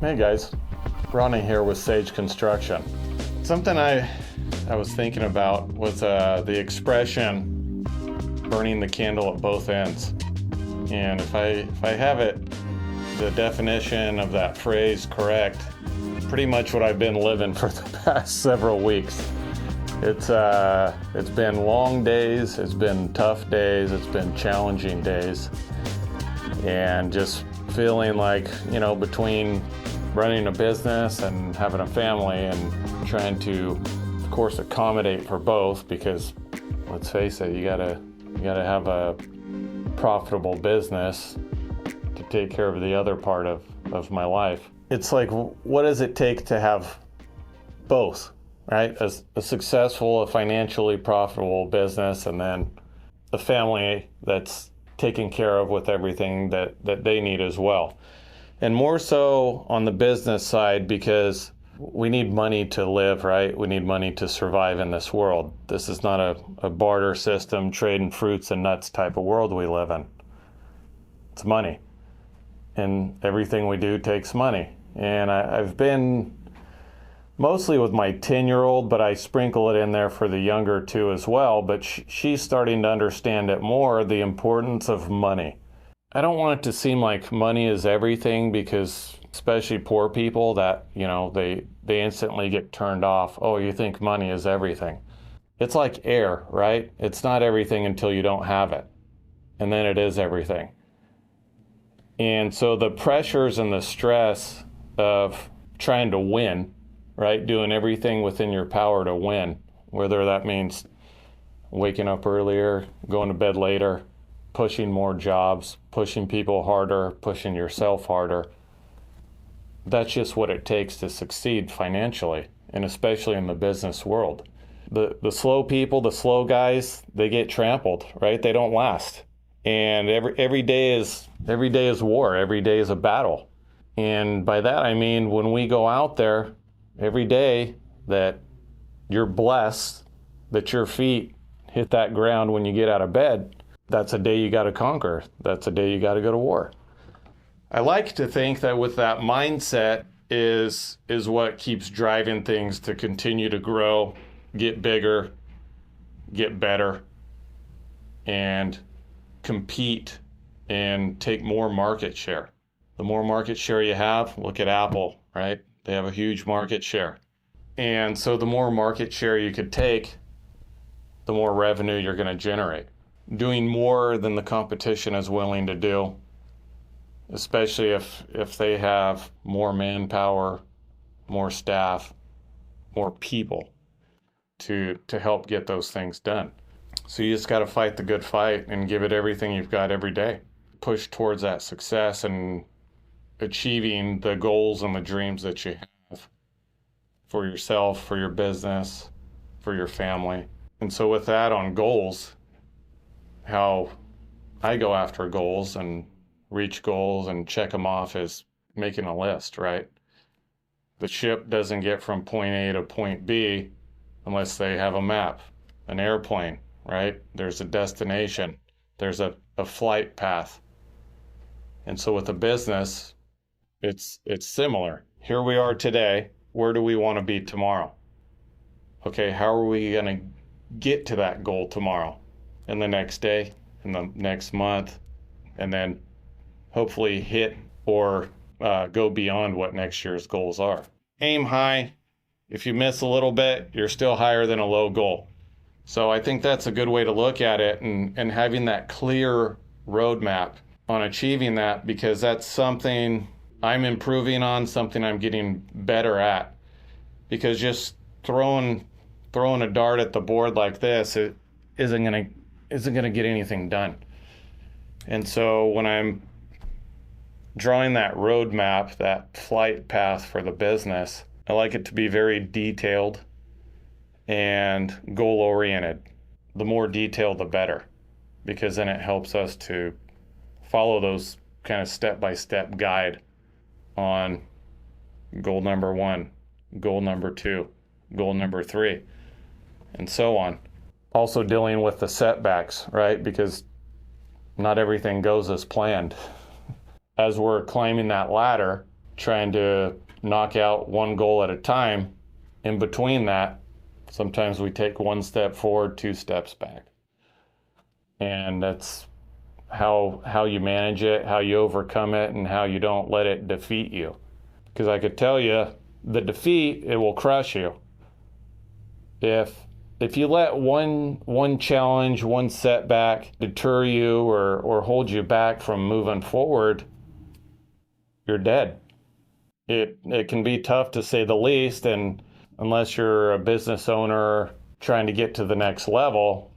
Hey guys, Ronnie here with Sage Construction. Something I was thinking about was the expression burning the candle at both ends. And if I have it, the definition of that phrase correct, pretty much what I've been living for the past several weeks. It's been long days, it's been tough days, it's been challenging days, and just feeling like, between running a business and having a family and trying to, of course, accommodate for both, because let's face it, you gotta have a profitable business to take care of the other part of my life. It's like, what does it take to have both, right? A successful, a financially profitable business, and then a family that's taken care of with everything that they need as well. And more so on the business side, because we need money to live, right? We need money to survive in this world. This is not a barter system, trading fruits and nuts type of world we live in. It's money. And everything we do takes money. And I've been mostly with my 10-year-old, but I sprinkle it in there for the younger too as well. But she's starting to understand it more, the importance of money. I don't want it to seem like money is everything, because especially poor people that, they instantly get turned off. Oh, you think money is everything. It's like air, right? It's not everything until you don't have it. And then it is everything. And so the pressures and the stress of trying to win, right? Doing everything within your power to win, whether that means waking up earlier, going to bed later, pushing more jobs, pushing people harder, pushing yourself harder. That's just what it takes to succeed financially, and especially in the business world. The slow people, the slow guys, they get trampled, right? They don't last. And every day is war, every day is a battle. And by that I mean, when we go out there every day, that you're blessed that your feet hit that ground when you get out of bed, that's a day you got to conquer. That's a day you got to go to war. I like to think that with that mindset is what keeps driving things to continue to grow, get bigger, get better, and compete and take more market share. The more market share you have, look at Apple, right? They have a huge market share. And so the more market share you could take, the more revenue you're going to generate. Doing more than the competition is willing to do, especially if they have more manpower, more staff, more people to help get those things done. So you just got to fight the good fight and give it everything you've got every day. Push towards that success and achieving the goals and the dreams that you have for yourself, for your business, for your family. And so with that on goals, how I go after goals and reach goals and check them off is making a list, right? The ship doesn't get from point A to point B unless they have a map. An airplane, right? There's a destination. There's a flight path. And so with a business, it's similar. Here we are today. Where do we want to be tomorrow? Okay, how are we going to get to that goal tomorrow? And the next day, and the next month, and then hopefully hit or go beyond what next year's goals are. Aim high. If you miss a little bit, you're still higher than a low goal. So I think that's a good way to look at it, and having that clear roadmap on achieving that, because that's something I'm improving on, something I'm getting better at. Because just throwing a dart at the board like this, it isn't going to get anything done. And so when I'm drawing that roadmap, that flight path for the business, I like it to be very detailed and goal-oriented. The more detailed, the better, because then it helps us to follow those kind of step-by-step guide on goal number 1, goal number 2, goal number 3, and so on. Also dealing with the setbacks, right? Because not everything goes as planned. As we're climbing that ladder, trying to knock out one goal at a time. In between that, sometimes we take one step forward, two steps back. And that's how you manage it, how you overcome it, and how you don't let it defeat you. Because I could tell you, the defeat, it will crush you. If you let one challenge, one setback deter you or hold you back from moving forward, you're dead. It can be tough to say the least, and unless you're a business owner trying to get to the next level,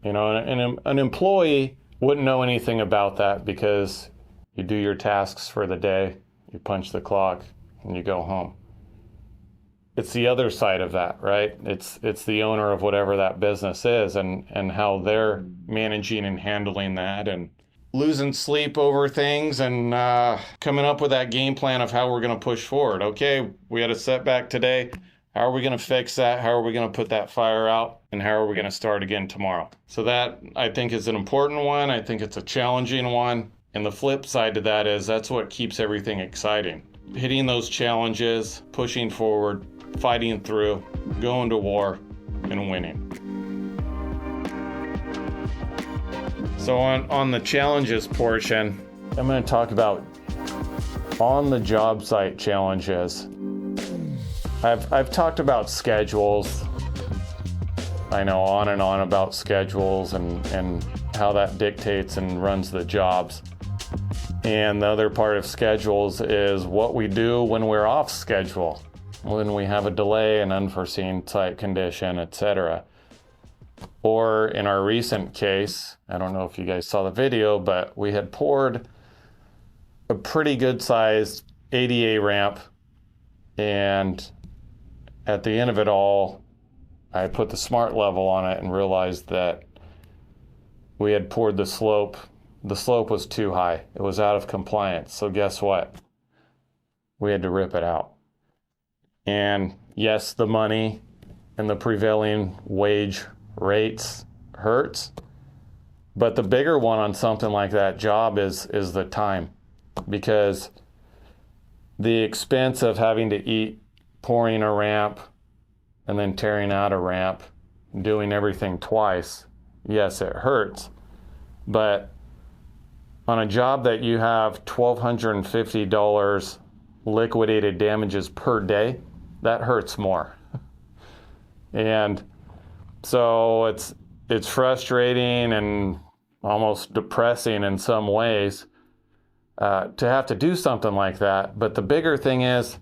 an employee wouldn't know anything about that because you do your tasks for the day, you punch the clock, and you go home. It's the other side of that, right? It's the owner of whatever that business is and how they're managing and handling that and losing sleep over things and coming up with that game plan of how we're going to push forward. Okay, we had a setback today. How are we going to fix that? How are we going to put that fire out? And how are we going to start again tomorrow? So that, I think, is an important one. I think it's a challenging one. And the flip side to that is that's what keeps everything exciting. Hitting those challenges, pushing forward, fighting through, going to war, and winning. So on the challenges portion, I'm going to talk about on the job site challenges. I've talked about schedules. I know on and on about schedules and how that dictates and runs the jobs. And the other part of schedules is what we do when we're off schedule, when we have a delay, an unforeseen site condition, etc. Or in our recent case, I don't know if you guys saw the video, but we had poured a pretty good sized ADA ramp, and at the end of it all, I put the smart level on it and realized that we had poured the slope. The slope was too high. It was out of compliance. So guess what? We had to rip it out. And yes, the money and the prevailing wage rates hurts. But the bigger one on something like that job is the time. Because the expense of having to eat pouring a ramp and then tearing out a ramp, doing everything twice, yes, it hurts. But on a job that you have $1,250 liquidated damages per day, that hurts more. And so it's frustrating and almost depressing in some ways to have to do something like that. But the bigger thing is,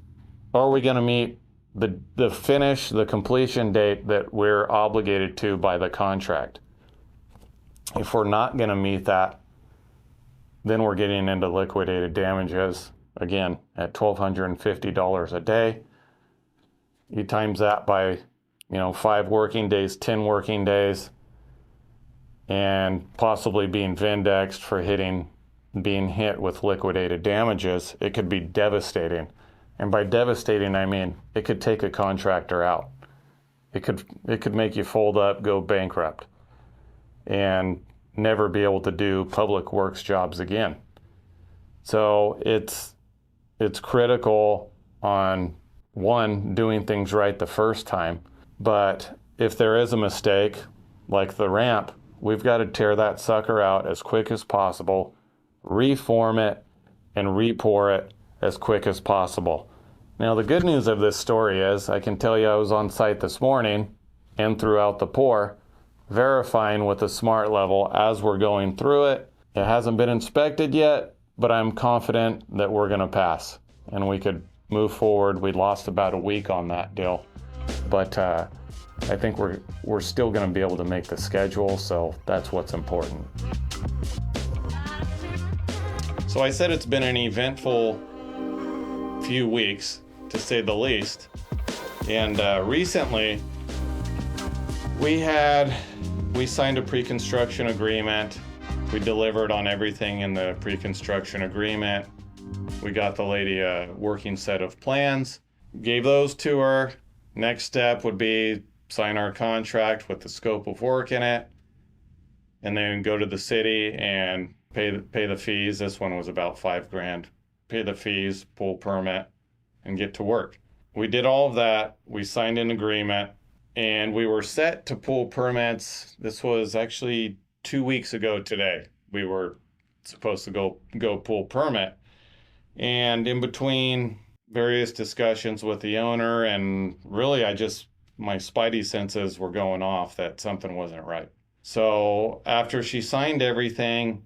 are we going to meet the finish, the completion date that we're obligated to by the contract? If we're not going to meet that, then we're getting into liquidated damages, again, at $1,250 a day. You times that by, 5 working days, 10 working days, and possibly being Vindexed for being hit with liquidated damages, it could be devastating. And by devastating, I mean it could take a contractor out. It could make you fold up, go bankrupt, and never be able to do public works jobs again. So it's critical on, one, doing things right the first time. But if there is a mistake, like the ramp, we've got to tear that sucker out as quick as possible, reform it, and re-pour it as quick as possible. Now, the good news of this story is I can tell you I was on site this morning and throughout the pour, verifying with the smart level as we're going through it. It hasn't been inspected yet, but I'm confident that we're going to pass and we could move forward. We lost about a week on that deal, but I think we're still going to be able to make the schedule, so that's what's important. So I said it's been an eventful few weeks, to say the least. And recently, we signed a pre-construction agreement. We delivered on everything in the pre-construction agreement. We got the lady a working set of plans, gave those to her. Next step would be sign our contract with the scope of work in it, and then go to the city and pay the fees. This one was about $5,000 pay the fees, pull permit, and get to work. We did all of that. We signed an agreement, and we were set to pull permits. This was actually 2 weeks ago today. We were supposed to go pull permit. And in between various discussions with the owner, and really my spidey senses were going off that something wasn't right. So after she signed everything,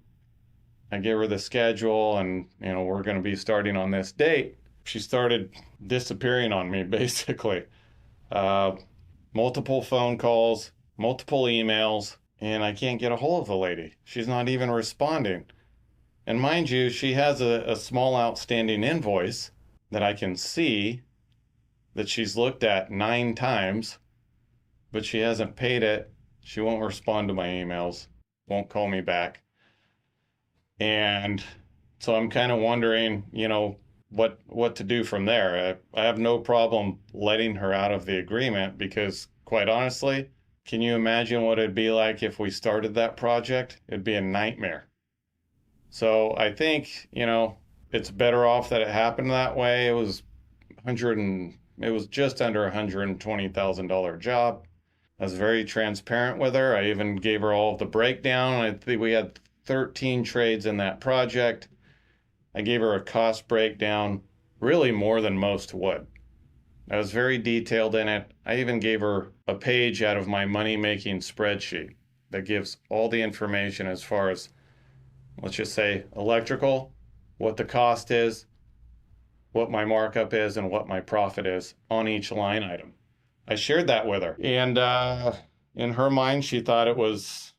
I gave her the schedule and, we're going to be starting on this date. She started disappearing on me, basically. Multiple phone calls, multiple emails, and I can't get a hold of the lady. She's not even responding. And mind you, she has a small outstanding invoice that I can see that she's looked at 9 times, but she hasn't paid it. She won't respond to my emails, won't call me back. And so I'm kind of wondering, what to do from there. I have no problem letting her out of the agreement because, quite honestly, can you imagine what it'd be like if we started that project? It'd be a nightmare. So I think, it's better off that it happened that way. It was just under $120,000 job. I was very transparent with her. I even gave her all of the breakdown. I think we had 13 trades in that project. I gave her a cost breakdown, really more than most would. I was very detailed in it. I even gave her a page out of my money-making spreadsheet that gives all the information as far as, let's just say, electrical, what the cost is, what my markup is, and what my profit is on each line item. I shared that with her. And in her mind, she thought it was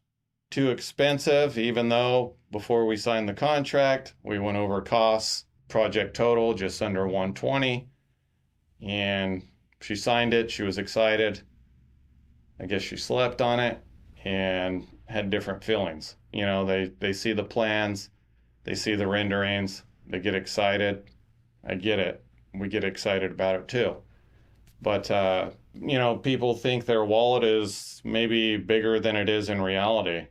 too expensive, even though before we signed the contract, we went over costs, project total just under 120. And she signed it. She was excited. I guess she slept on it and had different feelings. They see the plans, they see the renderings, they get excited. I get it. We get excited about it too. But, people think their wallet is maybe bigger than it is in reality.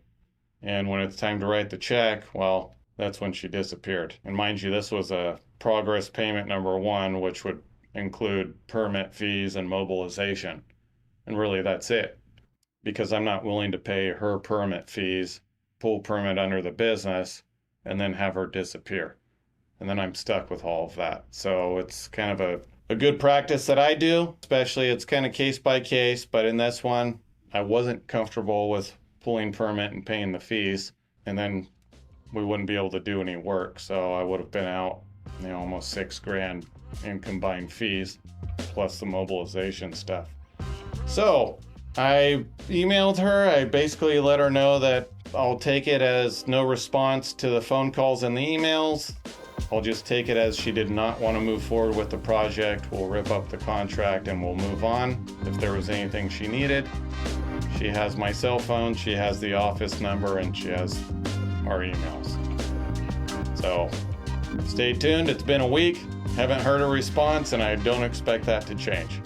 And when it's time to write the check, well, that's when she disappeared. And mind you, this was a progress payment number 1, which would include permit fees and mobilization. And really, that's it. Because I'm not willing to pay her permit fees, pull permit under the business, and then have her disappear. And then I'm stuck with all of that. So it's kind of a good practice that I do, especially it's kind of case by case. But in this one, I wasn't comfortable with pulling permit and paying the fees. And then we wouldn't be able to do any work. So I would have been out, almost $6,000 in combined fees, plus the mobilization stuff. So I emailed her. I basically let her know that I'll take it as no response to the phone calls and the emails. I'll just take it as she did not want to move forward with the project. We'll rip up the contract and we'll move on. If there was anything she needed, she has my cell phone, she has the office number, and she has our emails. So stay tuned. It's been a week. Haven't heard a response, and I don't expect that to change.